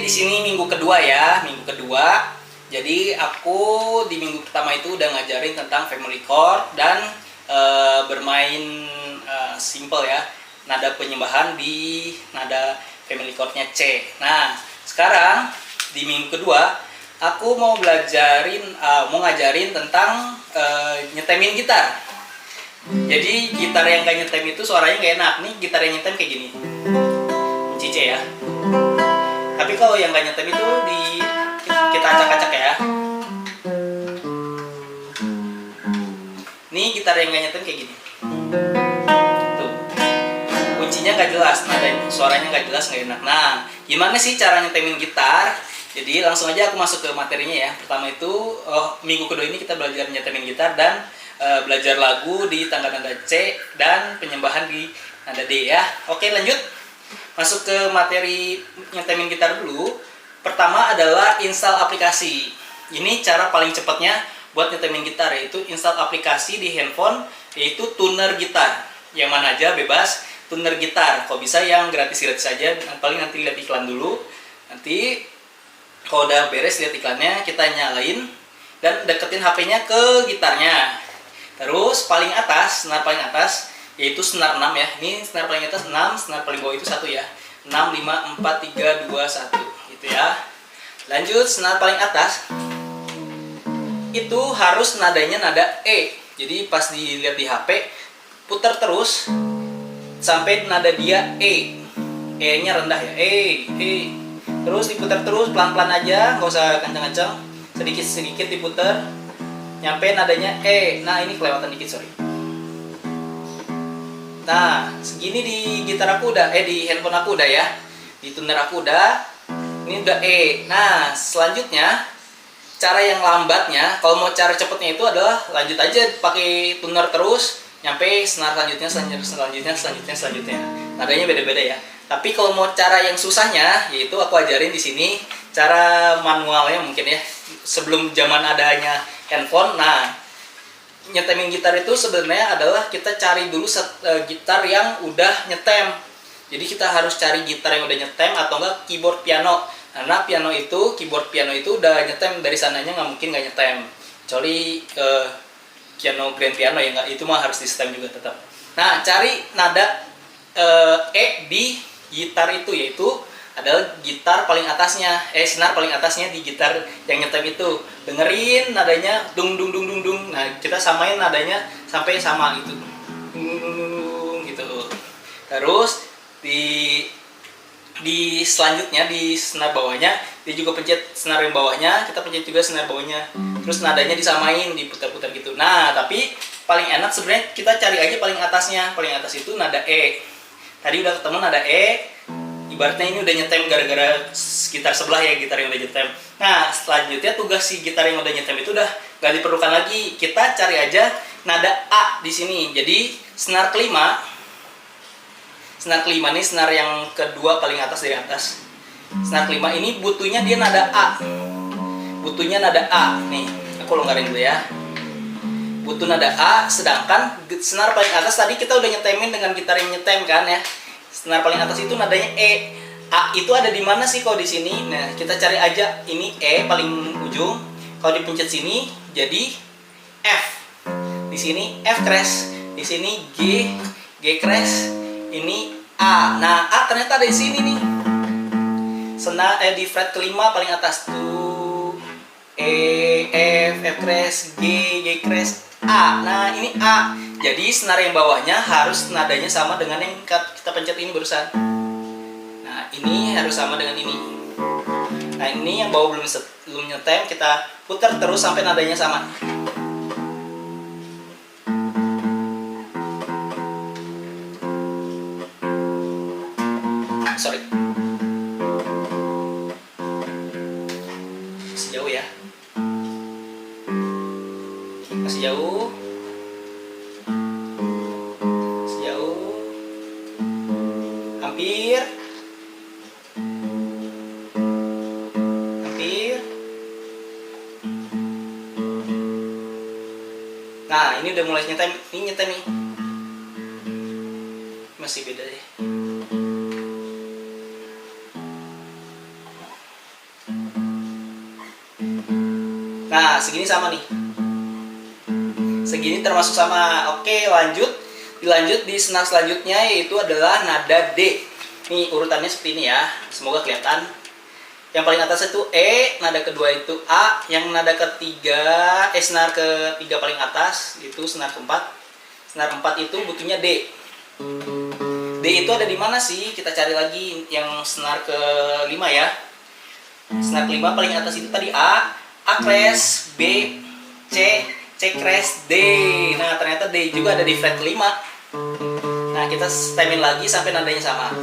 di sini minggu kedua ya, minggu kedua. Jadi aku di minggu pertama itu udah ngajarin tentang family chord dan bermain simple ya, nada penyembahan di nada family chordnya C. Nah, sekarang di minggu kedua aku mau ngajarin tentang nyetemin gitar. Jadi gitar yang gak nyetem itu suaranya gak enak. Nih gitar yang nyetem kayak gini, kunci C ya. Tapi kalau yang gak nyetem itu kita acak-acak ya. Nih gitar yang gak nyetem kayak gini. Tuh. Kuncinya gak jelas, suaranya gak jelas, gak enak. Nah, gimana sih cara nyetemin gitar? Jadi langsung aja aku masuk ke materinya ya. Pertama itu minggu kedua ini kita belajar nyetemin gitar dan belajar lagu di tangga nada C dan penyembahan di nada D ya. Oke, lanjut. Masuk ke materi nyetemin gitar dulu. Pertama adalah install aplikasi. Ini cara paling cepatnya buat nyetemin gitar, yaitu install aplikasi di handphone, yaitu tuner gitar. Yang mana aja bebas, tuner gitar. Kalau bisa yang gratis-gratis saja, paling nanti lihat iklan dulu. Nanti kalau udah beres lihat iklannya, kita nyalain dan deketin HP-nya ke gitarnya. Terus paling atas, senar paling atas, yaitu senar 6 ya. Ini senar paling atas 6, senar paling bawah itu 1 ya. 6, 5, 4, 3, 2, 1 gitu ya. Lanjut, senar paling atas itu harus nadanya nada E. Jadi pas dilihat di HP, putar terus sampai nada dia E. E-nya rendah ya. E. Terus diputar terus pelan-pelan aja, nggak usah kencang-kencang. Sedikit-sedikit diputar nyampe nadanya E. Nah, ini kelewatan dikit, sorry. Nah, segini di gitar aku udah, di handphone aku udah ya. Di tuner aku udah. Ini udah E. Nah, selanjutnya cara yang lambatnya, kalau mau cara cepetnya itu adalah lanjut aja pakai tuner terus nyampe senar selanjutnya. Nadanya beda-beda ya. Tapi kalau mau cara yang susahnya, yaitu aku ajarin di sini cara manualnya mungkin ya. Sebelum zaman adanya handphone, nah nyetemin gitar itu sebenarnya adalah kita cari dulu gitar yang udah nyetem. Jadi kita harus cari gitar yang udah nyetem atau enggak keyboard piano. Karena keyboard piano itu udah nyetem dari sananya, nggak mungkin nggak nyetem. Kecuali piano grand piano ya, nggak, itu mah harus di setem juga tetap. Nah, cari nada E di gitar itu, yaitu adalah gitar paling atasnya, senar paling atasnya di gitar yang nyetem itu. Dengerin nadanya dung dung dung dung dung. Nah, kita samain nadanya sampai sama gitu. Gitu. Terus di selanjutnya di senar bawahnya dia juga pencet senar yang bawahnya, kita pencet juga senar bawahnya. Terus nadanya disamain, diputar-putar gitu. Nah, tapi paling enak sebenarnya kita cari aja paling atasnya. Paling atas itu nada E. Tadi udah ketemu nada E. Ibaratnya ini udah nyetem gara-gara gitar sebelah ya, gitar yang udah nyetem. Nah, selanjutnya tugas si gitar yang udah nyetem itu udah gak diperlukan lagi. Kita cari aja nada A di sini. Jadi senar kelima nih, senar yang kedua paling atas dari atas. Senar kelima ini butuhnya dia nada A. Butuhnya nada A. Nih, aku longgarin dulu ya. Butuh nada A, sedangkan senar paling atas tadi kita udah nyetemin dengan gitar yang nyetem kan ya. Senar paling atas itu nadanya E. A itu ada di mana sih kalau di sini? Nah, kita cari aja ini E paling ujung. Kalau dipencet sini jadi F. Di sini F crash, di sini G crash, ini A. Nah, A ternyata ada di sini nih. Senar di fret kelima paling atas tuh. E, F crash, G crash, A. Nah, ini A. Jadi senar yang bawahnya harus nadanya sama dengan yang kita pencet ini barusan. Nah, ini harus sama dengan ini. Nah, ini yang bawah belum nyetem, kita putar terus sampai nadanya sama. Sorry. Masih jauh ya. Masih jauh. Hampir. Nah, ini udah mulai nyetem. Ini nyetem nih. Masih beda deh. Nah, segini sama nih. Segini termasuk sama. Oke, lanjut. Dilanjut di senar selanjutnya, yaitu adalah nada D. Nih urutannya seperti ini ya. Semoga kelihatan. Yang paling atas itu E, nada kedua itu A, yang nada ketiga, senar ketiga paling atas itu senar keempat. Senar 4 itu butuhnya D. D itu ada di mana sih? Kita cari lagi yang senar ke-5 ya. Senar ke-5 paling atas itu tadi A kres, B, C kres, D. Nah, ternyata D juga ada di fret ke-5. Nah, kita stemin lagi sampai nadanya sama.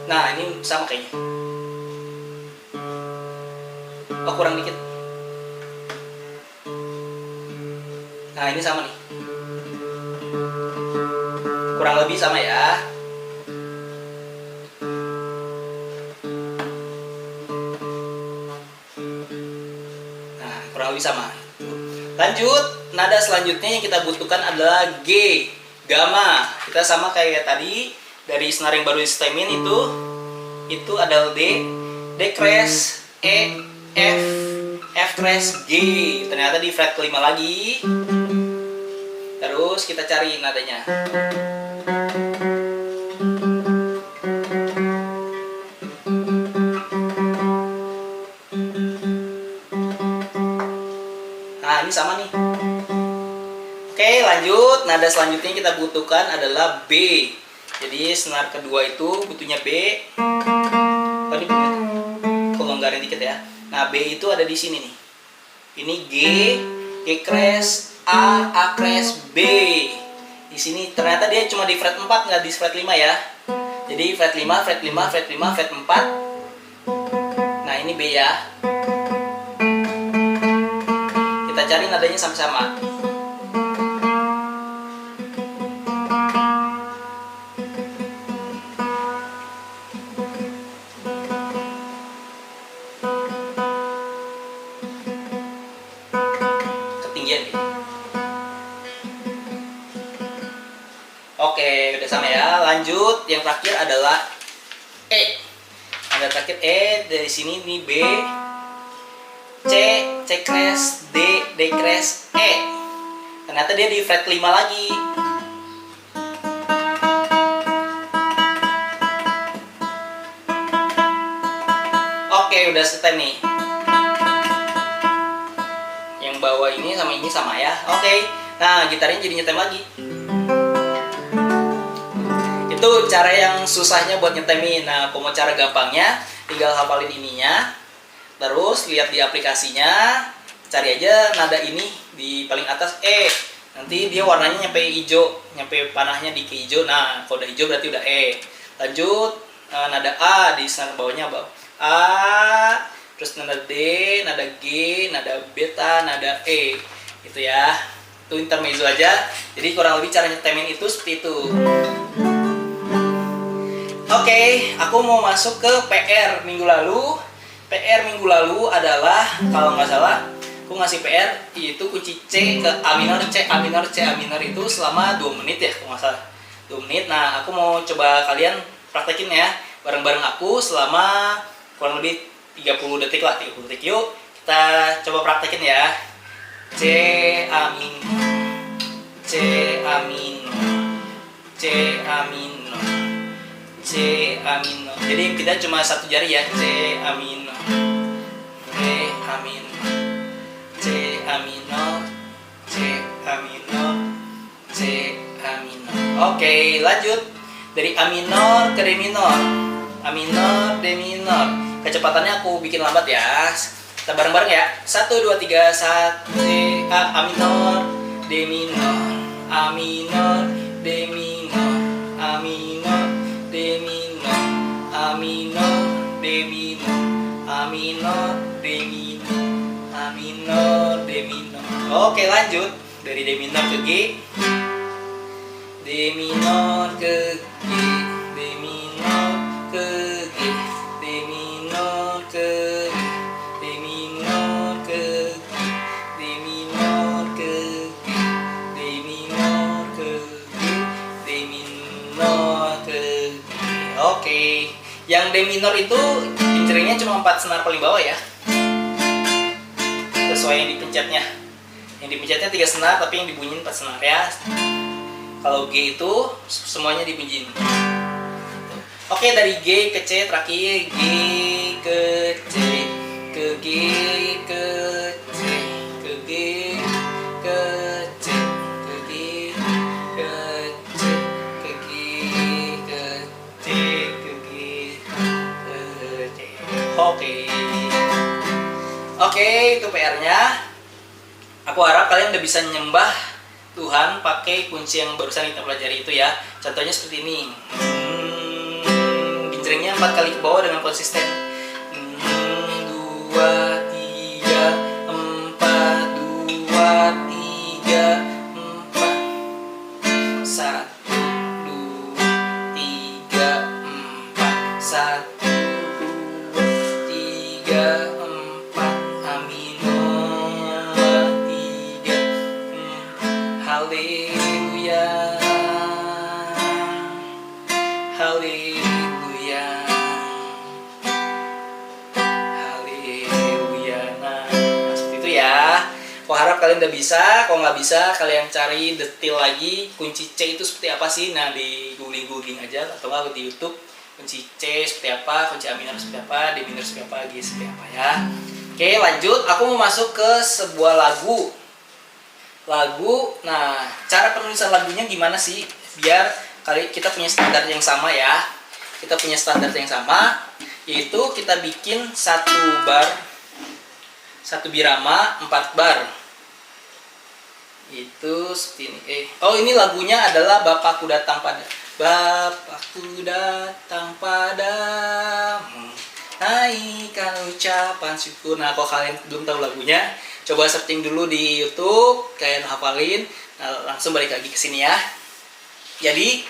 Nah, ini sama kayaknya. Oh, kurang dikit. Nah, ini sama nih. Kurang lebih sama ya. Nah, kurang lebih sama. Lanjut, nada selanjutnya yang kita butuhkan adalah G, gamma. Kita sama kayak tadi, dari senar yang baru di stemin itu adalah D, D kres, E, F kres, G. Ternyata di fret ke-5 lagi. Terus kita cari nadanya. Nah, ini sama nih. Oke, lanjut. Nada selanjutnya yang kita butuhkan adalah B. Jadi senar kedua itu butuhnya B. Oh, ini bener. Kelonggarin dikit ya. Nah, B itu ada di sini nih. Ini G, G kres, A kres, B. Di sini ternyata dia cuma di fret 4, nggak di fret 5 ya. Jadi fret 5, fret 5, fret 5, fret 4. Nah, ini B ya. Kita cari nadanya sama-sama. Ketinggian deh. Oke, udah sama ya. Lanjut, yang terakhir adalah E. Nada terakhir E, dari sini nih B, C kres, D kres, E. Ternyata dia di fret 5 lagi. Oke, udah setem nih. Yang bawah ini sama ya. Oke. Nah, gitarnya jadi nyetem lagi. Itu cara yang susahnya buat nyetemin. Nah, kalau mau cara gampangnya, tinggal hafalin ininya. Terus lihat di aplikasinya, cari aja nada ini di paling atas E. Nanti dia warnanya nyampe hijau, nyampe panahnya di ke hijau. Nah, kalau udah hijau berarti udah E. Lanjut, nada A di senar bawahnya bawah. A, terus nada D, nada G, nada beta, nada E. Gitu ya. Itu intermezzo aja. Jadi kurang lebih cara nyetemin itu seperti itu. Oke, aku mau masuk ke PR minggu lalu. PR minggu lalu adalah, kalau nggak salah, aku ngasih PR itu kunci C ke A minor, C A minor, C A minor itu selama 2 menit ya, kalau nggak salah. 2 menit. Nah, aku mau coba kalian praktekin ya, bareng-bareng aku selama kurang lebih 30 detik lah, 30 detik. Yuk, kita coba praktekin ya. C A minor, C A minor, C A minor, C A minor. Jadi kita cuma satu jari ya. C A minor, C A minor, C A minor, C A minor, C A minor. Oke, lanjut dari A minor ke D minor. A minor, D minor. Kecepatannya aku bikin lambat ya. Kita bareng-bareng ya. 1 2 3 1 C A minor, D minor, A minor, D minor, A minor, D minor, A minor, D minor, A minor, D minor, A minor, D minor. Oke, lanjut dari D minor ke G, D minor ke G, D minor ke G, D minor ke G, D minor ke G, D minor ke G, D minor ke G, D minor ke G. Oke, yang D minor itu genjrengnya cuma 4 senar paling bawah ya, sesuai yang dipencetnya. Yang dipencetnya 3 senar tapi yang dibunyiin 4 senar ya. Kalau G itu semuanya dibunyiin. Oke, dari G ke C terakhir, G ke C, ke G ke C, ke G ke C, ke G ke C, ke G ke C, ke G ke C. Oke, itu PR-nya. Aku harap kalian udah bisa nyembah Tuhan pakai kunci yang barusan kita pelajari itu ya. Contohnya seperti ini. Genjrengnya 4 kali ke bawah dengan konsisten. 2, 3, 4, 2, 3, 4. 1, 2, 3, 4. 1, 2, 3, 4. Aminor 3. Haleluya. Haleluya. Haleluya. Nah, seperti itu ya. Aku harap kalian udah bisa. Kalau nggak bisa, kalian cari detail lagi kunci C itu seperti apa sih. Nah, di googling aja atau nggak di YouTube. Kunci C seperti apa, kunci A minor seperti apa, D minor seperti apa, G seperti apa ya. Oke, lanjut. Aku mau masuk ke sebuah lagu. Nah, cara penulisan lagunya gimana sih? Biar kita punya standar yang sama ya. Kita punya standar yang sama, yaitu kita bikin 1 bar, 1 birama, 4 bar. Itu seperti ini. Ini lagunya adalah Bapakku Datang Pada. Bapakku datang padamu, naikkan ucapan syukur. Nah, kalau kalian belum tahu lagunya, coba searching dulu di YouTube, kalian hafalin. Nah, langsung balik lagi ke sini ya. Jadi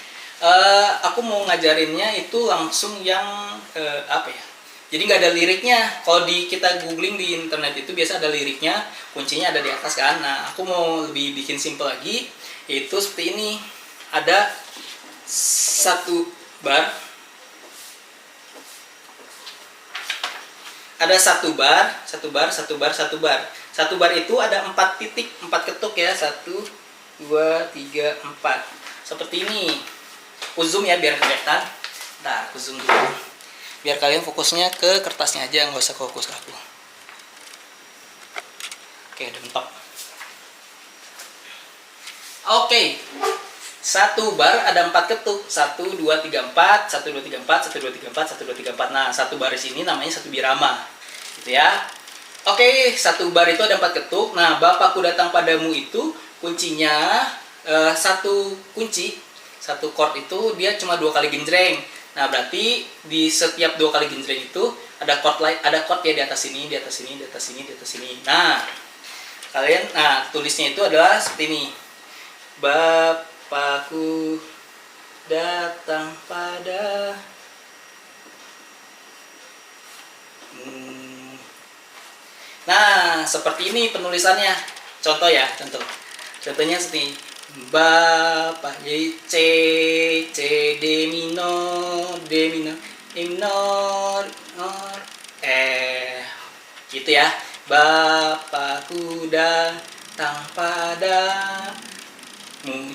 aku mau ngajarinnya itu langsung yang apa ya? Jadi nggak ada liriknya. Kalau kita googling di internet itu biasa ada liriknya, kuncinya ada di atas kan. Nah, aku mau lebih bikin simple lagi, yaitu seperti ini. Ada 1 bar. Ada 1 bar, 1 bar, 1 bar, 1 bar. 1 bar itu ada 4 titik, 4 ketuk ya. 1, 2, 3, 4. Seperti ini. Aku zoom ya biar kelihatan. Nah, aku zoom dulu. Biar kalian fokusnya ke kertasnya aja, nggak usah fokus ke aku. Oke, udah mentok. Oke. 1 bar ada 4 ketuk. 1, 2, 3, 4, 1, 2, 3, 4, 1, 2, 3, 4, 1, 2, 3, 4. Nah, 1 baris ini namanya 1 birama. Gitu ya. Oke, 1 bar itu ada 4 ketuk. Nah, Bapakku Datang Padamu itu kuncinya 1 kunci, 1 chord itu dia cuma 2 kali genjreng. Nah, berarti di setiap 2 kali genjreng itu ada chord ya di atas sini, di atas sini, di atas sini, di atas sini. Nah, kalian tulisnya itu adalah seperti ini. Bapakku datang pada Nah, seperti ini penulisannya. Contoh ya, contohnya seperti Bapak, jadi C, D minor, E minor, gitu ya. Bapakku datang padamu.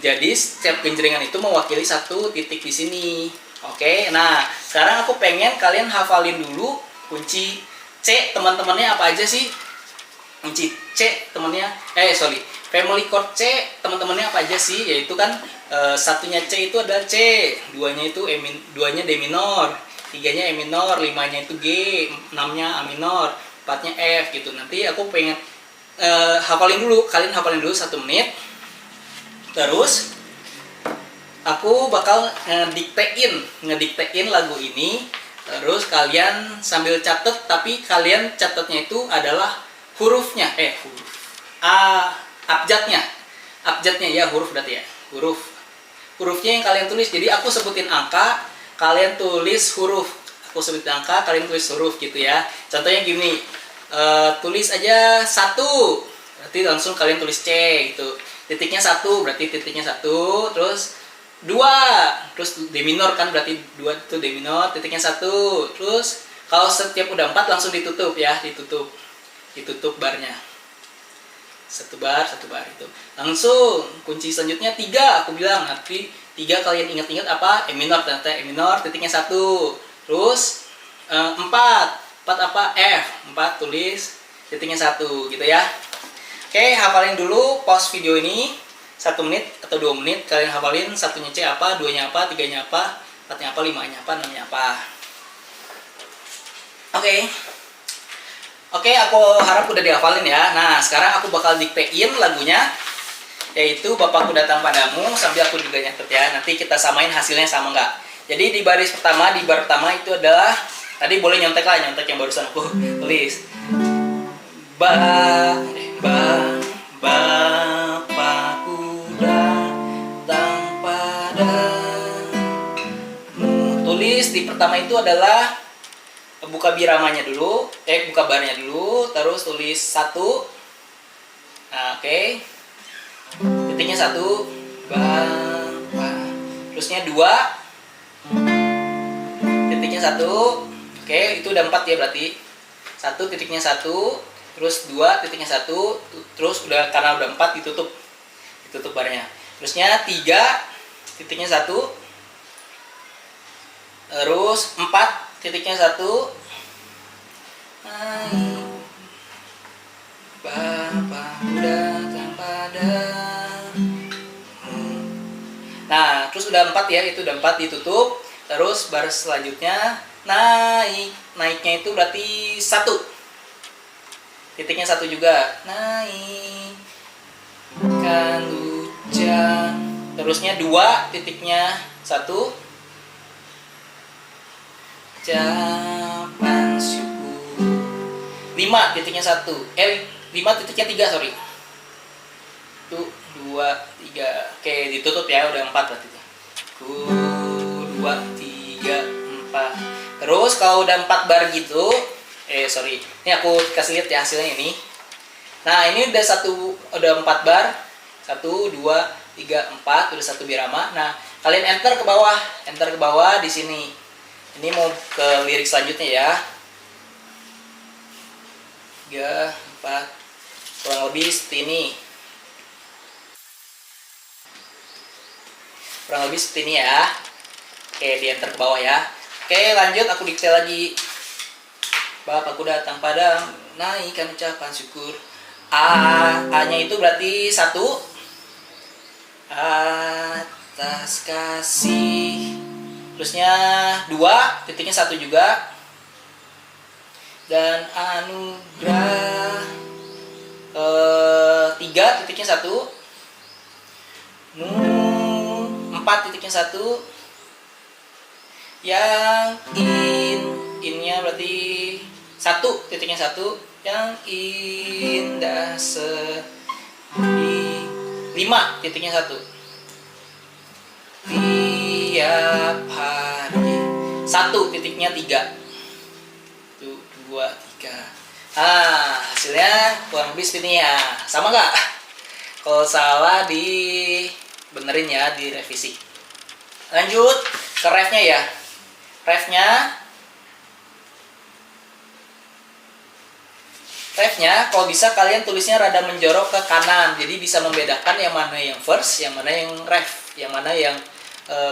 Jadi setiap genjrengan itu mewakili 1 titik di sini. Oke, nah sekarang aku pengen kalian hafalin dulu kunci C, teman-temannya apa aja sih? Kunci C temannya, family chord C teman-temannya apa aja sih? Yaitu kan satunya C itu adalah C, duanya itu duanya D minor, 3-nya E minor, 5-nya itu G, 6-nya A minor, 4-nya F gitu. Nanti aku pengen kalian hafalin dulu 1 menit. Terus aku bakal ngediktein lagu ini. Terus kalian sambil catet, tapi kalian catatnya itu adalah hurufnya, abjadnya ya, huruf berarti ya, hurufnya yang kalian tulis. Jadi aku sebutin angka, kalian tulis huruf. Aku sebutin angka, kalian tulis huruf gitu ya. Contohnya gini, tulis aja 1, berarti langsung kalian tulis C gitu. Titiknya 1, berarti titiknya 1, terus 2, terus D minor kan berarti 2 itu D minor, titiknya 1, terus Kalau setiap udah 4 langsung ditutup ya, ditutup barnya. Satu bar itu. Langsung kunci selanjutnya 3, aku bilang nanti 3 kalian ingat-ingat apa? E minor, ternyata E minor titiknya 1. Terus 4 apa? F. 4 tulis titiknya 1 gitu ya. Oke, hafalin dulu pause video ini 1 menit atau 2 menit. Kalian hafalin satunya C apa, 2-nya apa, 3-nya apa, 4-nya apa, 5-nya apa, 6-nya apa. Oke, aku harap udah dihafalin ya. Nah, sekarang aku bakal diktein lagunya, yaitu Bapakku Datang Padamu, sambil aku juga nyatet ya. Nanti kita samain hasilnya sama nggak. Jadi di bar pertama itu adalah, tadi boleh nyontek yang barusan aku tulis. Bapakku datang padamu. Tulis di pertama itu adalah buka biramanya dulu, buka barnya dulu, terus tulis 1. Nah, oke. Titiknya 1, Bapak. Terusnya 2. Titiknya 1. Oke, itu udah 4 ya berarti. 1 titiknya 1, terus 2 titiknya 1, terus udah karena udah 4 ditutup barnya. Terusnya 3 titiknya 1. Terus 4 titiknya 1. Bapakku datang padamu. Nah, terus udah 4 ya, itu udah 4 ditutup. Terus bar selanjutnya naiknya itu berarti 1. Titiknya 1 juga. Naikkan hujan. Terusnya 2 titiknya 1. Ucapan syukur. 5 titiknya 1. 5 titiknya 3, sorry. 1, 2, 3. Oke, ditutup ya, udah 4 berarti. 2, 3, 4. Terus kalau udah 4 bar gitu, sorry. Ini aku kasih lihat ya hasilnya ini. Nah, ini udah 4 bar. 1, 2, 3, 4, udah 1 birama. Nah, kalian enter ke bawah di sini. Ini mau ke lirik selanjutnya ya. 3, 4, kurang lebih seperti ini ya. Oke, di enter ke bawah ya. Oke, lanjut aku dikte lagi. Bapakku datang padamu, naikkan ucapan syukur. A-nya itu berarti 1. Atas kasih. Terusnya 2 titiknya 1 juga. Dan anugerah. 3 titiknya 1. 4 titiknya 1. Yang innya berarti 1 titiknya 1. Yang indah 5 titiknya 1. Tiap hari 1 titiknya 3. 1, 2, 3. Hasilnya kurang lebih seperti ini ya. Sama nggak? Kalau salah dibenerin ya, direvisi. Lanjut ke refnya ya. Refnya kalau bisa kalian tulisnya rada menjorok ke kanan. Jadi bisa membedakan yang mana yang verse, yang mana yang ref, yang mana yang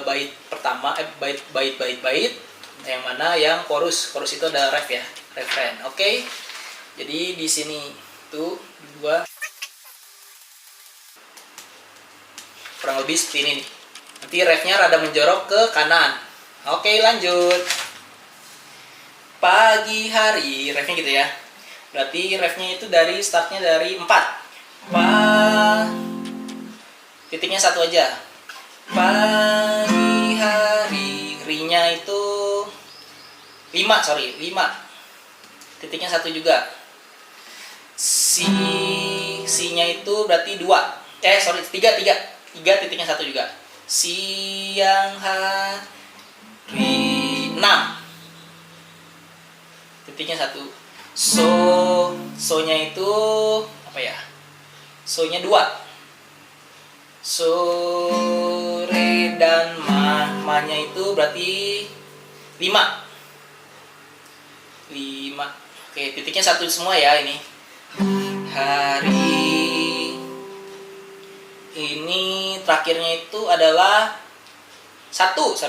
bait pertama, bait, yang mana yang chorus itu ada ref ya, refrain. Oke. Jadi di sini tuh 2 kurang lebih seperti ini nih. Nanti refnya rada menjorok ke kanan. Oke, lanjut. Pagi hari, refnya gitu ya. Berarti refnya itu startnya dari 4. Titiknya 1 aja. Pagi hari, ri-nya itu 5. Titiknya 1 juga. Si-nya itu berarti 3 titiknya 1 juga. Siang hari 6 titiknya 1. So-nya itu apa ya? So-nya 2. Sore dan ma-nya itu berarti 5. 5. Oke, titiknya 1 semua ya ini. Hari ini terakhirnya itu adalah 1.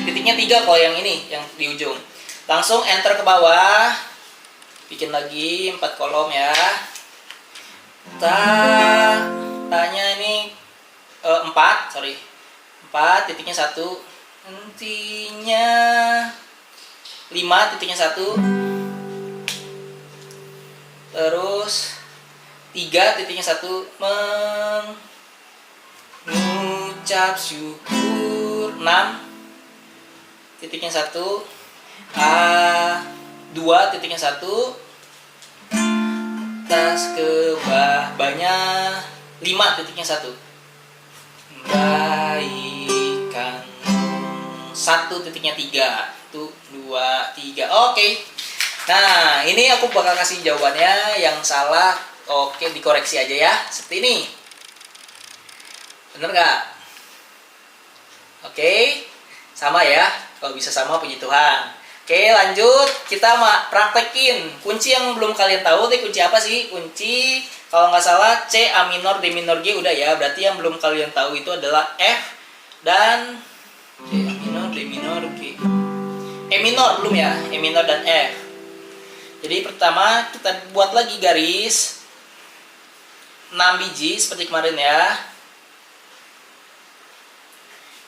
Titiknya 3 kalau yang ini, yang di ujung. Langsung enter ke bawah. Bikin lagi 4 kolom ya. Tanya ini 4, 4 titiknya 1. Intinya 5 titiknya 1. Terus 3 titiknya 1 mengucap syukur. 6 titiknya 1. 2 titiknya 1. Tas ke banyak 5 titiknya 1. Baikan 1 titiknya 3. Itu 2, 3. Oke. Nah, ini aku bakal kasih jawabannya. Yang salah, oke, dikoreksi aja ya. Seperti ini. Bener nggak? Oke. Sama ya. Kalau bisa sama, puji Tuhan. Oke, lanjut. Kita praktekin. Kunci yang belum kalian tahu, kunci apa sih? Kunci, kalau nggak salah, C, A minor, D minor, G. Udah ya. Berarti yang belum kalian tahu itu adalah F dan C, A minor, D minor, G. E minor belum ya. E minor dan F. Jadi pertama kita buat lagi garis 6 biji seperti kemarin ya.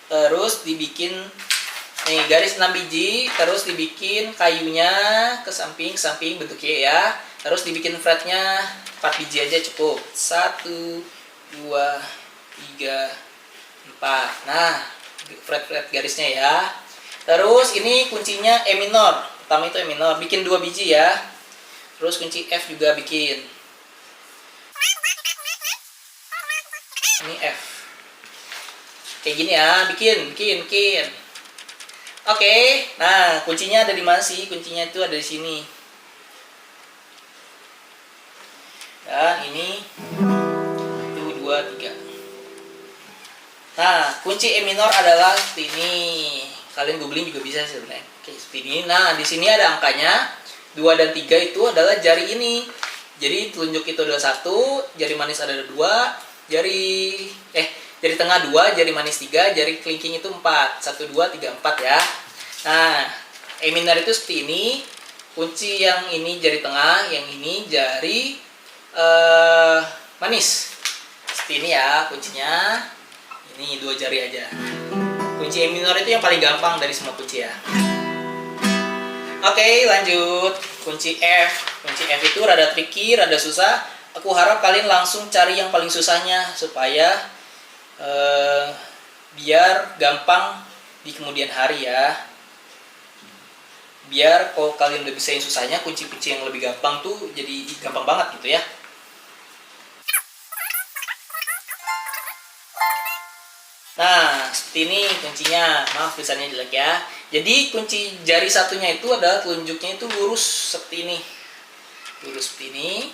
Terus dibikin nih garis 6 biji, terus dibikin kayunya ke samping bentuknya ya. Terus dibikin fretnya 4 biji aja cukup. 1, 2, 3, 4. Nah, fret garisnya ya. Terus ini kuncinya E minor. Pertama itu E minor, bikin 2 biji ya. Terus kunci F juga bikin. Ini F. Kayak gini ya, bikin. Oke, nah kuncinya ada di mana sih? Kuncinya itu ada di sini. Dan ini 1, 2, 3. Nah, kunci E minor adalah seperti ini. Kalian googling juga bisa sebenarnya. Oke, seperti ini. Nah, di sini ada angkanya 2 dan 3 itu adalah jari ini. Jadi telunjuk itu adalah 1, jari manis ada 2, jari tengah 2, jari manis 3, jari kelingking itu 4. 1, 2, 3, 4 ya. Nah, E minor itu seperti ini. Kunci yang ini jari tengah, yang ini jari manis. Seperti ini ya kuncinya. Ini 2 jari aja. Kunci E minor itu yang paling gampang dari semua kunci ya. Oke, lanjut. Kunci F. Kunci F itu rada tricky, rada susah. Aku harap kalian langsung cari yang paling susahnya supaya biar gampang di kemudian hari ya. Biar kalau kalian udah bisa yang susahnya, kunci-kunci yang lebih gampang tuh jadi gampang banget gitu ya. Nah, seperti ini kuncinya. Maaf tulisannya jelek ya. Jadi kunci jari satunya itu adalah telunjuknya itu lurus seperti ini. Lurus seperti ini.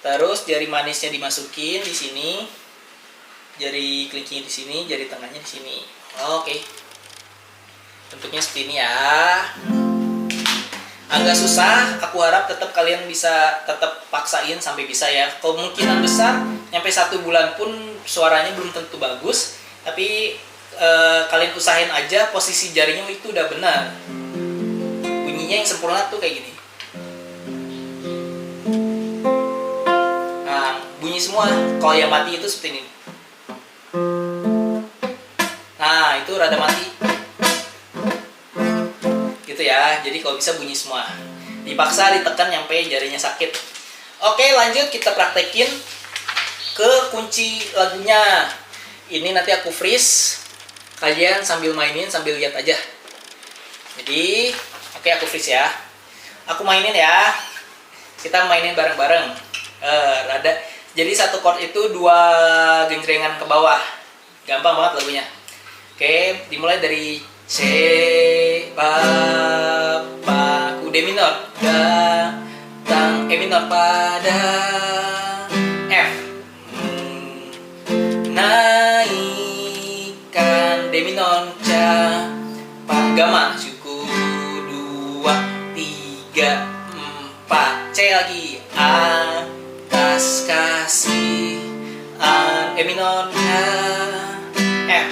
Terus jari manisnya dimasukin di sini. Jari kelingking di sini, jari tengahnya di sini. Oke. Bentuknya seperti ini ya. Agak susah, aku harap tetap kalian bisa tetap paksain sampai bisa ya. Kemungkinan besar nyampe 1 bulan pun suaranya belum tentu bagus, tapi kalian usahain aja posisi jarinya itu udah benar. Bunyinya yang sempurna tuh kayak gini. Nah, bunyi semua. Kalau yang mati itu seperti ini. Nah, itu rada mati. Gitu ya. Jadi kalau bisa bunyi semua. Dipaksa ditekan nyampe jarinya sakit. Oke, lanjut kita praktekin ke kunci lagunya. Ini nanti aku freeze. Kalian sambil mainin, sambil lihat aja. Jadi, oke, aku freeze ya. Aku mainin ya. Kita mainin bareng-bareng. Jadi satu chord itu 2 genjrengan ke bawah. Gampang banget lagunya. Oke, dimulai dari C, Bapakku, D minor, datang E minor pada F, naikkan D minor, lagi. Atas kasih E minor F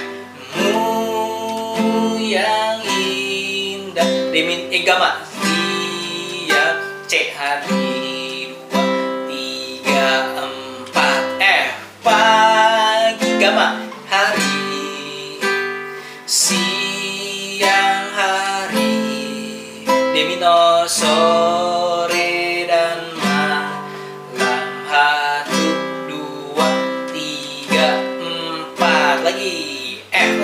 mu yang indah E gamma tiap C hari 2, 3, 4 F pagi gamma hari siang hari D minor sore dan malam 1, 2, 3, 4 lagi F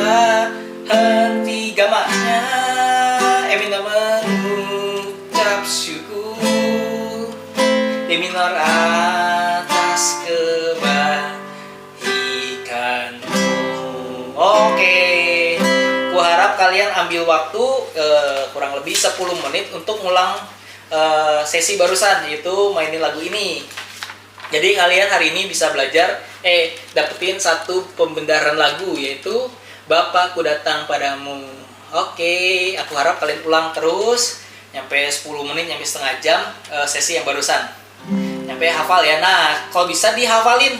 henti gamanya E minor mengucap syukur D minor atas kebaikanmu. Oke, kuharap kalian ambil waktu kurang lebih 10 menit untuk ngulang sesi barusan, yaitu mainin lagu ini. Jadi kalian hari ini bisa belajar dapetin satu pembenaran lagu, yaitu Bapakku datang padamu. Oke, aku harap kalian ulang terus nyampe 10 menit, nyampe setengah jam sesi yang barusan. Nyampe hafal ya. Nah, kalau bisa dihafalin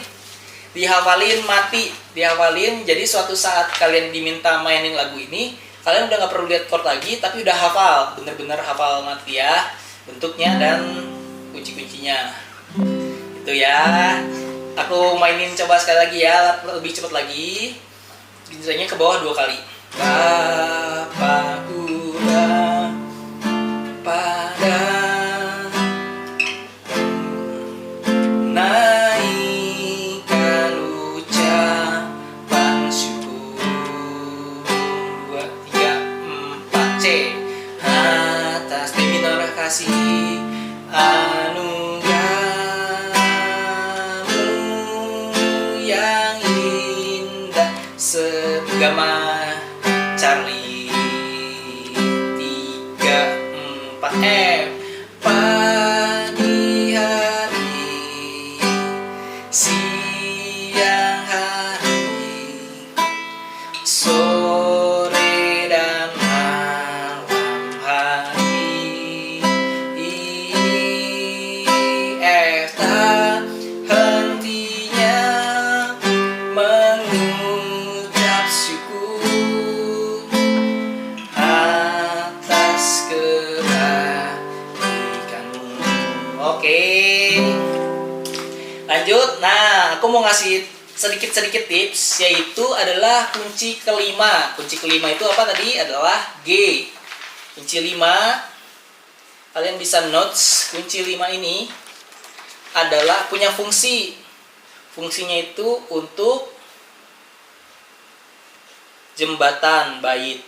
mati, dihafalin. Jadi suatu saat kalian diminta mainin lagu ini, kalian udah nggak perlu lihat chord lagi, tapi udah hafal, bener-bener hafal mati ya, bentuknya dan kunci-kuncinya. Itu ya. Aku mainin coba sekali lagi ya, lebih cepat lagi. Ginjanya ke bawah 2 kali. Bapakku pada naikkan ucapan syukur 2, 3, 4 C atas D minor kasih anugerahmu yang indah segama Charlie 3, 4 F pagi hari siang hari sore dan malam hari F tak hentinya mengucap syukur atas kebaikanmu. Oke, lanjut. Nah, aku mau ngasih sedikit tips, yaitu adalah kunci kelima. Kunci kelima itu apa tadi? Adalah G. Kunci 5, kalian bisa notes, kunci 5 ini adalah punya fungsi. Fungsinya itu untuk jembatan bait.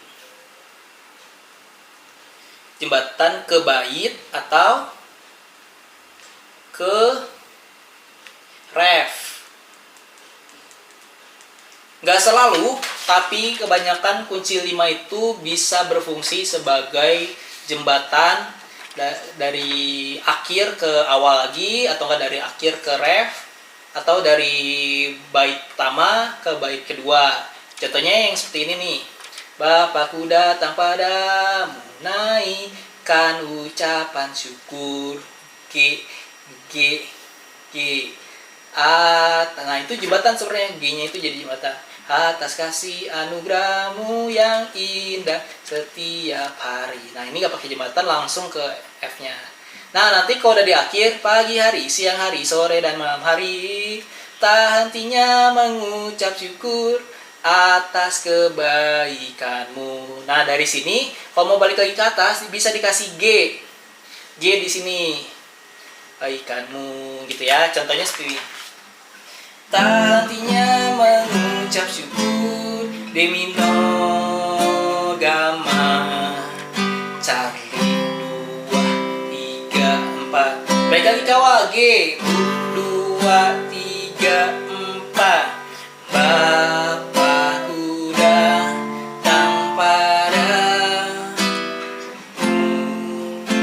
Jembatan ke bait atau ke ref. Nggak selalu, tapi kebanyakan kunci 5 itu bisa berfungsi sebagai jembatan dari akhir ke awal lagi, atau nggak dari akhir ke ref, atau dari bait pertama ke bait kedua. Contohnya yang seperti ini nih. Bapakku datang padamu, naikkan ucapan syukur G. Nah itu jembatan sebenarnya, G-nya itu jadi jembatan. Atas kasih anugerahmu yang indah setiap hari. Nah ini gak pakai jembatan, langsung ke F-nya. Nah nanti kalau udah di akhir, pagi hari, siang hari, sore dan malam hari, tak hentinya mengucap syukur atas kebaikanmu. Nah dari sini kalau mau balik lagi ke atas bisa dikasih G. G di sini. Baikanmu gitu ya. Contohnya seperti ini. Tak hentinya mengucap syukur D minor gamma Charlie 2, 3, 4. Baik lagi kawal G 2, 3, 4. Bapakku datang padamu.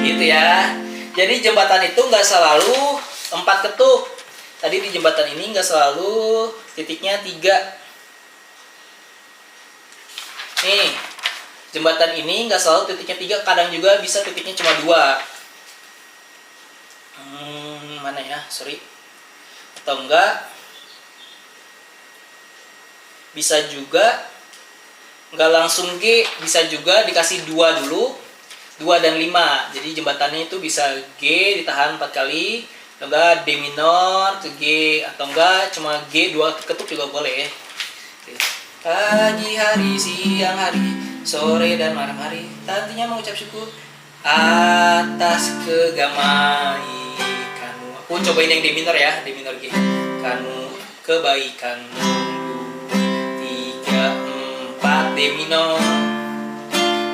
Gitu ya. Jadi jembatan itu nggak selalu 4 ketuk. Tadi di jembatan ini nggak selalu titiknya 3. Nih, jembatan ini nggak selalu titiknya 3, kadang juga bisa titiknya cuma 2. Mana ya, sorry. Atau enggak bisa juga nggak langsung G, bisa juga dikasih 2 dulu, 2 dan 5. Jadi jembatannya itu bisa G ditahan 4 kali, atau enggak D minor ke G, atau enggak cuma G 2 ketuk juga boleh. Pagi hari, siang hari, sore dan malam hari, tantinya mengucap syukur atas kebaikanmu. Aku cobain yang D minor ya, D minor G. Kanu kebaikanmu. 3, 4 D minor.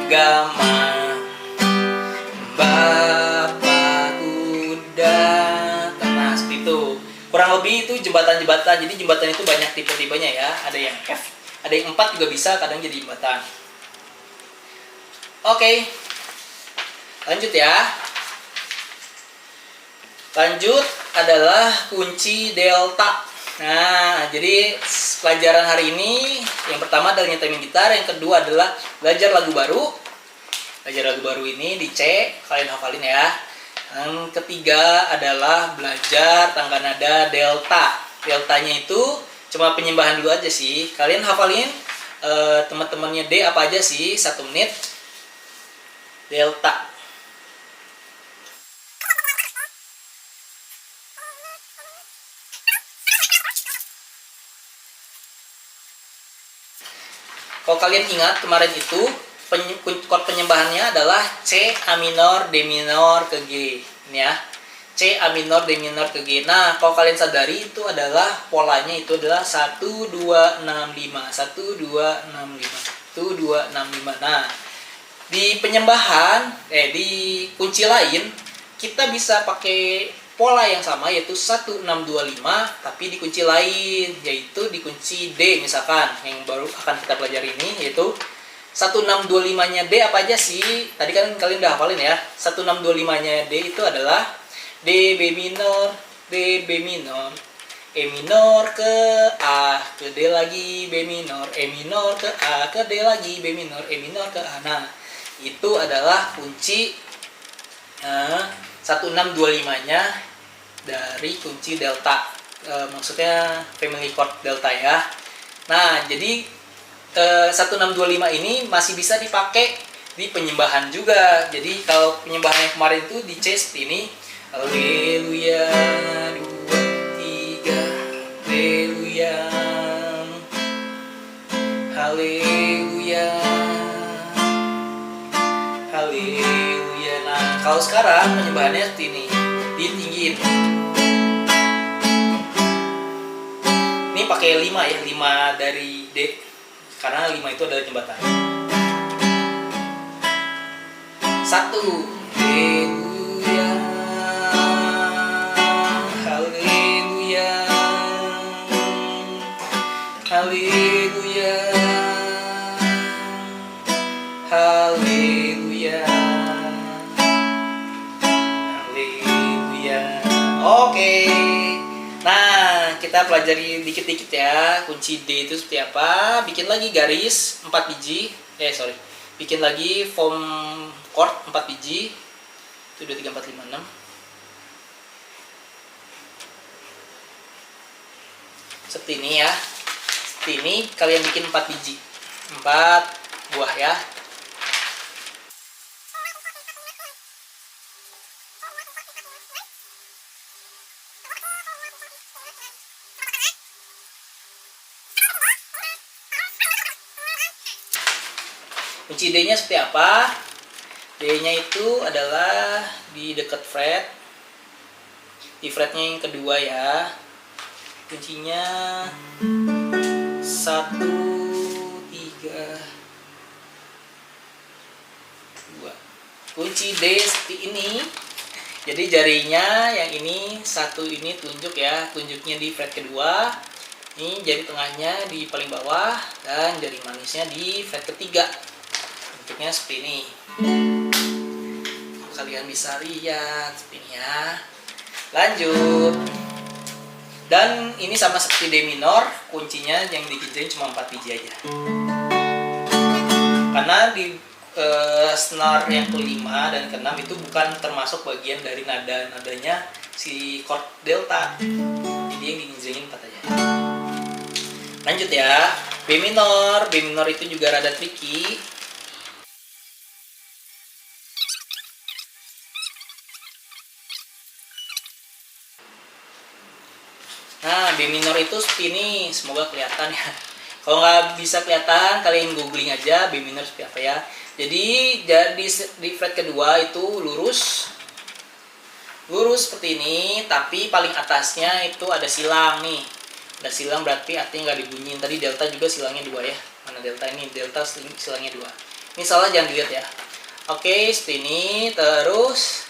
Gama Bapakku datang. Nah, seperti itu. Kurang lebih itu jembatan-jembatan. Jadi jembatan itu banyak tipe-tipenya ya. Ada yang F, ada yang 4 juga bisa kadang jadi jembatan. Oke. Lanjut ya. Lanjut adalah kunci delta. Nah, jadi pelajaran hari ini yang pertama adalah nyetemin gitar, yang kedua adalah belajar lagu baru. Belajar lagu baru ini di C, kalian hafalin ya. Yang ketiga adalah belajar tangga nada delta. Deltanya itu cuma penyembahan dulu aja sih. Kalian hafalin teman-temannya D apa aja sih, 1 menit. Delta. Kalau kalian ingat kemarin itu chord penyembahannya adalah C, A minor, D minor ke G. Ini ya. C, A minor, D minor ke G. Nah, kalau kalian sadari itu adalah polanya itu adalah 1 2 6 5, 1 2 6 5, 1 2 6 5. Nah, di penyembahan di kunci lain kita bisa pakai pola yang sama yaitu 1 6 2 5 tapi di kunci lain yaitu di kunci D misalkan yang baru akan kita pelajari ini yaitu 1 6 2 5-nya D apa aja sih? Tadi kan kalian udah hafalin ya. 1 6 2 5-nya D itu adalah D B minor, D B minor, E minor ke A, ke D lagi B minor, E minor ke A, ke D lagi B minor, E minor ke A. Nah, itu adalah kunci 1625-nya dari kunci delta, maksudnya family chord delta ya. Nah, jadi 1625 ini masih bisa dipakai di penyembahan juga. Jadi kalau penyembahan yang kemarin itu di C seperti ini, haleluya 2 3, haleluya, haleluya, haleluya. Nah, kalau sekarang penyembahannya seperti ini, ditinggiin. Ini pakai 5 ya, 5 dari D karena 5 itu adalah jembatan. 1 haleluya, haleluya, haleluya, haleluya, haleluya. Oke. Nah, kita pelajari dikit-dikit ya. Kunci D itu seperti apa? Bikin lagi garis 4 biji. Bikin lagi form chord 4 biji. Itu 2 3 4 5 6. Seperti ini ya. Seperti ini kalian bikin 4 biji. 4 buah ya. Kunci D-nya seperti apa? D-nya itu adalah di dekat fret. Di fretnya yang kedua ya. Kuncinya 1 3 2. Kunci D seperti ini. Jadi jarinya yang ini satu ini tunjuk ya, tunjuknya di fret kedua. Ini jari tengahnya di paling bawah dan jari manisnya di fret ketiga. Bentuknya seperti ini. Kalian bisa lihat seperti ini ya. Lanjut. Dan ini sama seperti D minor, kuncinya yang dikincin cuma 4 biji aja. Karena di snare yang kelima dan keenam itu bukan termasuk bagian dari nada-nadanya si chord delta. Jadi yang digenjrengin 4 aja. Lanjut ya. B minor. B minor itu juga rada tricky. Nah, B minor itu seperti ini. Semoga kelihatan ya. Kalau nggak bisa kelihatan, kalian googling aja B minor seperti apa ya. Jadi di fret kedua itu lurus seperti ini, tapi paling atasnya itu ada silang nih. Ada silang berarti artinya nggak dibunyiin. Tadi delta juga silangnya 2 ya. Mana delta ini? Delta silangnya 2. Ini salah, jangan dilihat ya. Oke, seperti ini. Terus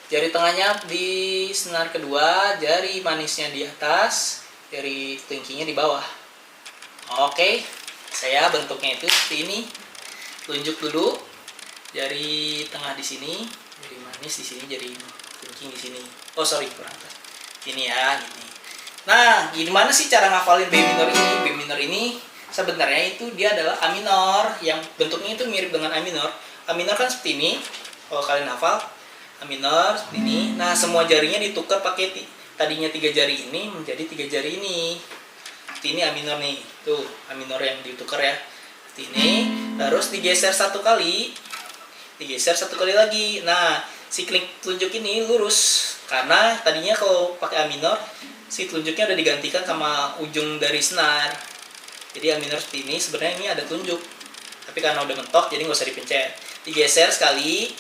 jari tengahnya di senar kedua, jari manisnya di atas, jari kelingkingnya di bawah. Oke, saya bentuknya itu seperti ini. Tunjuk dulu jari tengah di sini, jari manis di sini, jari kelingking di sini. Oh sorry, kurang atas. Ini ya, ini. Nah, gimana sih cara ngafalin B minor ini? B minor ini sebenarnya itu dia adalah A minor, yang bentuknya itu mirip dengan A minor. A minor kan seperti ini. Kalau kalian hafal A minor seperti ini. Nah, semua jarinya ditukar pakai tadinya 3 jari ini menjadi 3 jari ini. Seperti ini A minor nih. Tuh, A minor yang ditukar ya. Seperti ini. Terus digeser 1 kali. Digeser 1 kali lagi. Nah, si telunjuk ini lurus. Karena tadinya kalau pakai A minor, si telunjuknya udah digantikan sama ujung dari senar. Jadi A minor seperti ini, sebenarnya ini ada telunjuk. Tapi karena udah mentok, jadi nggak usah dipencet. Digeser sekali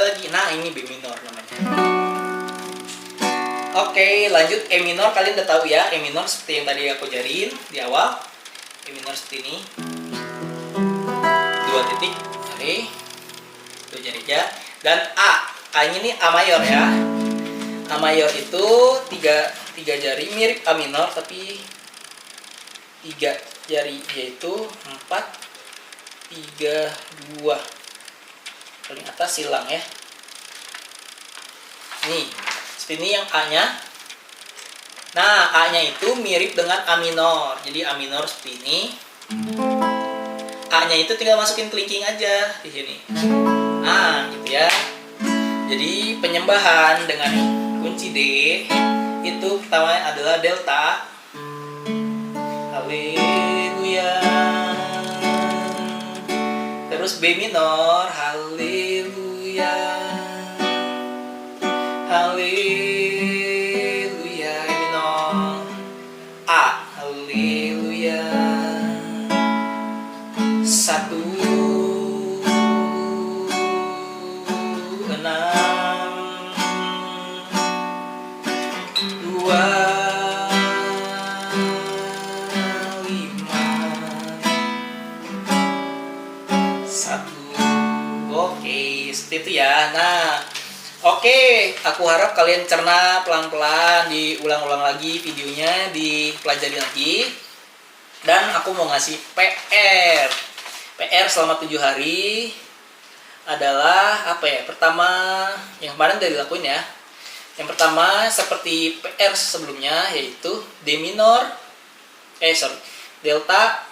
lagi. Nah, ini B minor namanya. Oke, lanjut E minor. Kalian udah tahu ya, E minor seperti yang tadi aku ajarin di awal. E minor seperti ini. 2 titik. Oke. 2 jari ya. Dan A-nya ini A mayor ya. A mayor itu 3 jari mirip A minor, tapi 3 jari yaitu 4, 3, 2. Paling atas silang ya. Nih, seperti ini yang A-nya. Nah, A-nya itu mirip dengan A minor. Jadi A minor seperti ini. A-nya itu tinggal masukin kelingking aja di sini. Nah, gitu ya. Jadi penyembahan dengan kunci D itu pertamanya adalah delta. Haleluya. Terus B minor, haleluya. Haleluya. E minor, A, haleluya. 1, 6, 2, 5, 1. Oke, seperti itu ya. Nah, oke, aku harap kalian cerna pelan-pelan, diulang-ulang lagi videonya, dipelajari lagi. Dan aku mau ngasih PR. PR selama 7 hari adalah apa ya? Pertama, yang kemarin udah dilakuin ya. Yang pertama seperti PR sebelumnya, yaitu D minor, delta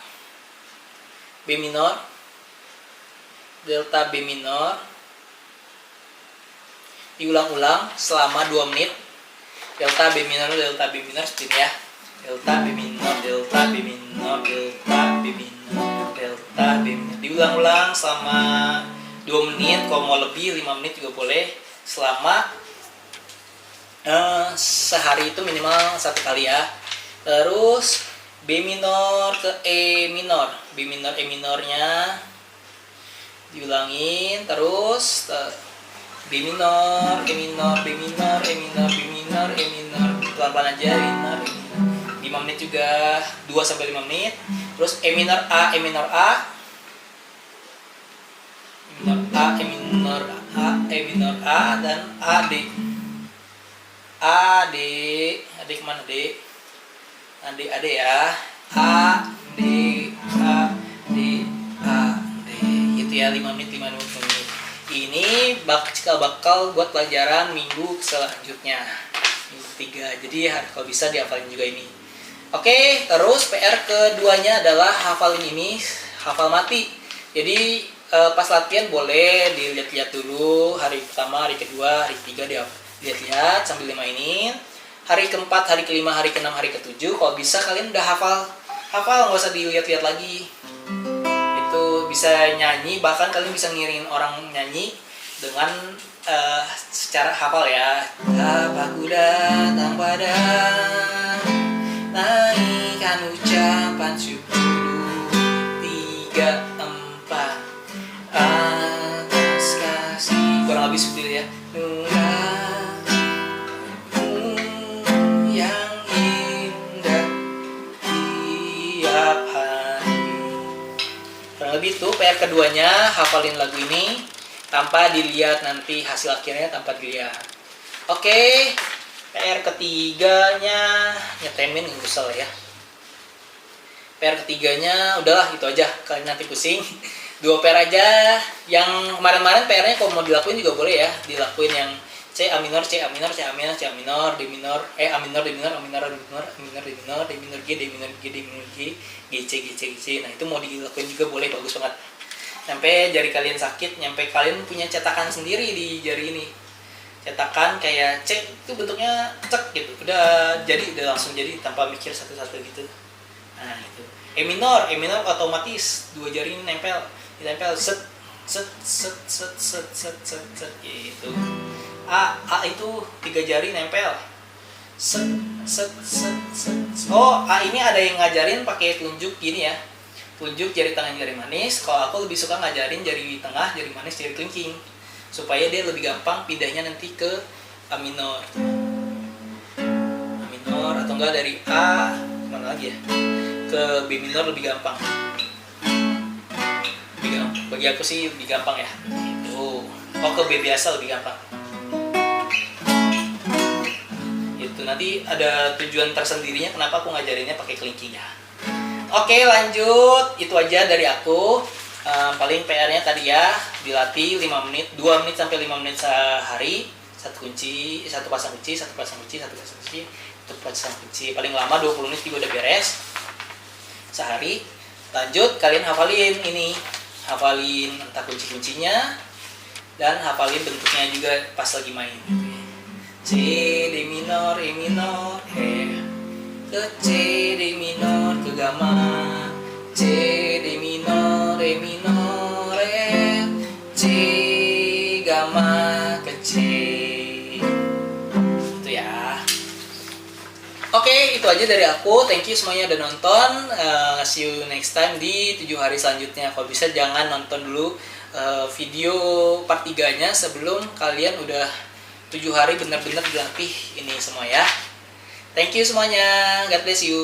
B minor, delta B minor, diulang-ulang selama 2 menit. Delta B minor seperti ini ya. Delta B minor, delta B minor, delta B minor, delta B minor. Diulang-ulang selama 2 menit, kalau mau lebih 5 menit juga boleh. Selama sehari itu minimal 1 kali ya. Terus B minor ke E minor, B minor E minornya diulangin terus. B minor, E minor, B minor, E minor, B minor, E minor, pelan-pelan aja. E minor, E minor. 5 menit juga, 2-5 menit. Terus E minor A, E minor A, E minor A, E minor A, E minor A, dan A, D. A, D, A, D kemana D? A, D, A, D ya. A, D, A, D, A, D. Gitu ya, 5 menit, 5 menit. Ini bakal buat pelajaran minggu selanjutnya, minggu 3. Jadi kalau bisa dihafalin juga ini. Oke, terus PR keduanya adalah hafalin ini, hafal mati. Jadi pas latihan boleh dilihat-lihat dulu hari pertama, hari kedua, hari ketiga Lihat-lihat sambil dimainin. Hari keempat, hari kelima, hari keenam, hari ketujuh, kalau bisa kalian udah hafal, nggak usah dilihat-lihat lagi. Itu bisa nyanyi, bahkan kalian bisa ngiringin orang nyanyi dengan secara hafal ya. Aku datang pada naikkan ucapan syukur 3, 4 atas kasih, kurang lebih seperti itu ya. Yang indah tiap hari. Kurang lebih itu PR keduanya, hafalin lagu ini tanpa dilihat nanti hasil akhirnya tanpa dilihat. Oke, PR ketiganya nyetemin nggak usah lah ya. PR ketiganya udahlah itu aja, kalian nanti pusing. 2 PR aja. Yang kemarin-kemarin PR-nya kalau mau dilakuin juga boleh ya, dilakuin yang C A minor, C A minor, C A minor, C A minor, D minor, A minor, D minor, A minor, D minor, A minor, D minor, D minor G, D minor G, D minor G, G C, G C, G C. Nah itu mau dilakuin juga boleh, bagus banget. Sampai jari kalian sakit, nyampe kalian punya cetakan sendiri di jari ini. Cetakan kayak C itu bentuknya cek gitu, udah langsung jadi tanpa mikir satu-satu gitu. Nah itu E minor otomatis 2 jari ini ditempel set gitu. A itu 3 jari nempel set. Oh, A ini ada yang ngajarin pakai tunjuk gini ya, tunjuk jari tangan, jari manis. Kalau aku lebih suka ngajarin jari tengah, jari manis, jari kelingking, supaya dia lebih gampang pindahnya nanti ke A minor. A minor atau enggak dari A mana lagi ya, ke B minor lebih gampang. Bagi aku sih lebih gampang ya. Itu. Oh, ke B biasa lebih gampang. Itu nanti ada tujuan tersendirinya kenapa aku ngajarinnya pakai kelingking ya. Oke, lanjut. Itu aja dari aku. Paling PR-nya tadi ya, dilatih 5 menit, 2 menit sampai 5 menit sehari. Satu pasang kunci. Paling lama 20 menit juga udah beres. Sehari. Lanjut, kalian hafalin ini. Hafalin entah kunci-kuncinya dan hafalin bentuknya juga pas lagi main gitu ya. C, D minor, E minor, E ke C, D minor, ke gamma, C, D minor, E minor, E, C, gamma, ke C. Itu ya. Oke, itu aja dari aku. Thank you semuanya udah nonton. See you next time di 7 hari selanjutnya. Kalau bisa jangan nonton dulu video part 3-nya sebelum kalian udah 7 hari benar-benar dilatih ini semua ya. Thank you semuanya. God bless you.